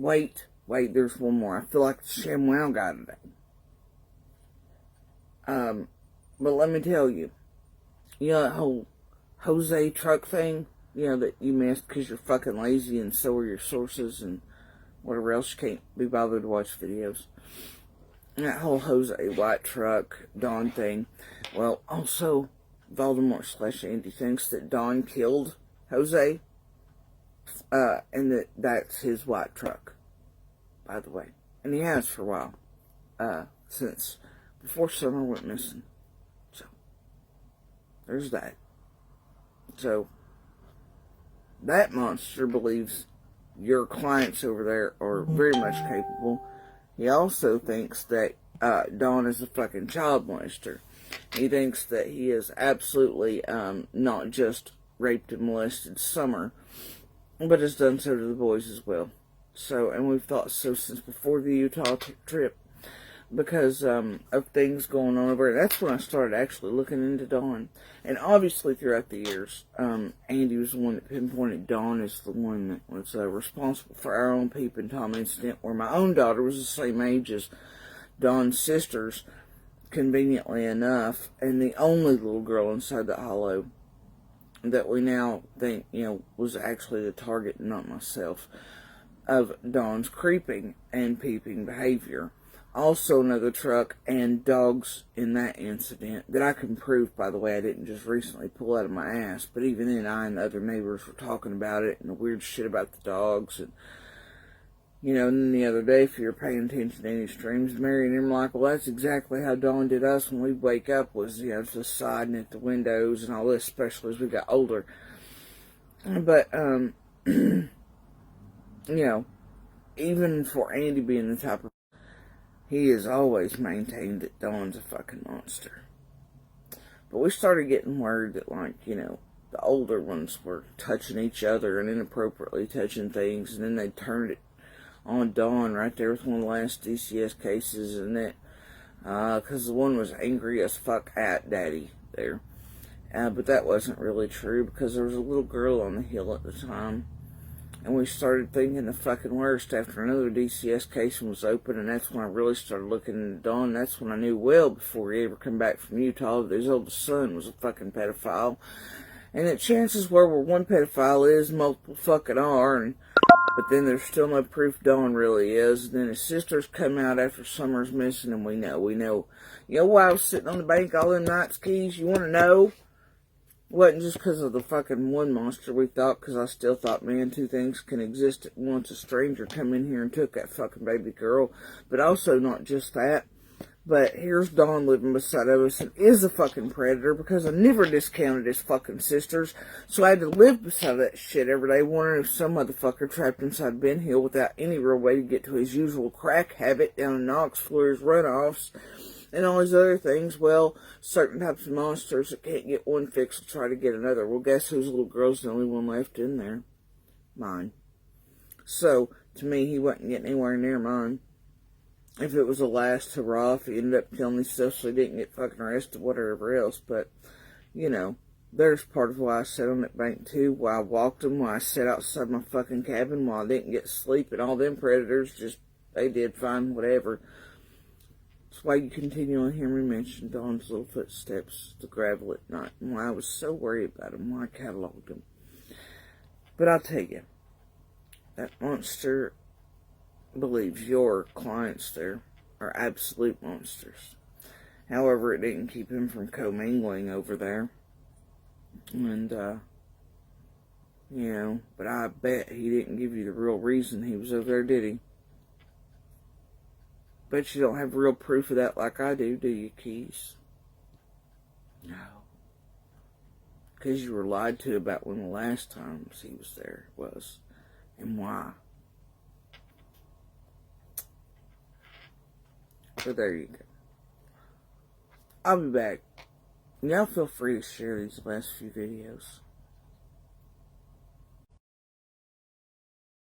wait, there's one more. I feel like the ShamWow guy today. But let me tell you, that whole Jose truck thing, that you missed because you're fucking lazy and so are your sources and whatever else, you can't be bothered to watch videos. And that whole Jose white truck, Don thing. Well, also, Voldemort/Andy thinks that Don killed Jose, and that's his white truck, by the way. And he has for a while, since before Summer went missing. So, there's that. So, that monster believes your clients over there are very much capable. He also thinks that Don is a fucking child molester. He thinks that he has absolutely not just raped and molested Summer, but has done so to the boys as well. So, and we've thought so since before the Utah trip, because of things going on over there. That's when I started actually looking into Dawn. And obviously throughout the years, Andy was the one that pinpointed Dawn as the one that was responsible for our own peeping Tom incident, where my own daughter was the same age as Dawn's sisters, conveniently enough, and the only little girl inside the hollow that we now think, was actually the target and not myself, of Dawn's creeping and peeping behavior. Also another truck and dogs in that incident that I can prove, by the way. I didn't just recently pull out of my ass, but even then I and the other neighbors were talking about it and the weird shit about the dogs. And and then the other day, if you were paying attention to any streams, Mary and him were like, well, that's exactly how Dawn did us when we wake up, was, just siding at the windows and all this, especially as we got older. But, even for Andy being the type of, he has always maintained that Dawn's a fucking monster. But we started getting word that, the older ones were touching each other and inappropriately touching things, and then they turned it on Dawn right there with one of the last DCS cases, and that, because the one was angry as fuck at Daddy there. But that wasn't really true, because there was a little girl on the hill at the time. And we started thinking the fucking worst after another DCS case was open, and that's when I really started looking into Dawn. That's when I knew well before he ever come back from Utah that his oldest son was a fucking pedophile. And that chances were where one pedophile is, multiple fucking are, but then there's still no proof Dawn really is. And then his sisters come out after Summer's missing, and we know. You know why I was sitting on the bank all them nights, Keys? You want to know? It wasn't just because of the fucking one monster we thought, because I still thought, man, two things can exist at once. A stranger come in here and took that fucking baby girl. But also not just that. But here's Dawn living beside of us and is a fucking predator, because I never discounted his fucking sisters. So I had to live beside that shit every day, wondering if some motherfucker trapped inside Ben Hill without any real way to get to his usual crack habit down in Knoxville's runoffs and all these other things. Well, certain types of monsters that can't get one fix will try to get another. Well, guess whose little girl's the only one left in there? Mine. So, to me, he wasn't getting anywhere near mine. If it was a last hurrah, if he ended up killing himself so he didn't get fucking arrested, whatever else. But, there's part of why I sat on that bank too, why I walked him, why I sat outside my fucking cabin, why I didn't get sleep, and all them predators they did fine, whatever. That's why you continually hear me mention Dawn's little footsteps, the gravel at night, and why I was so worried about him, why I cataloged him. But I'll tell you, that monster believes your clients there are absolute monsters. However, it didn't keep him from commingling over there. And, but I bet he didn't give you the real reason he was over there, did he? Bet you don't have real proof of that like I do you, Keys? No. Because you were lied to about when the last times he was there was, and why. So there you go. I'll be back. Y'all feel free to share these last few videos.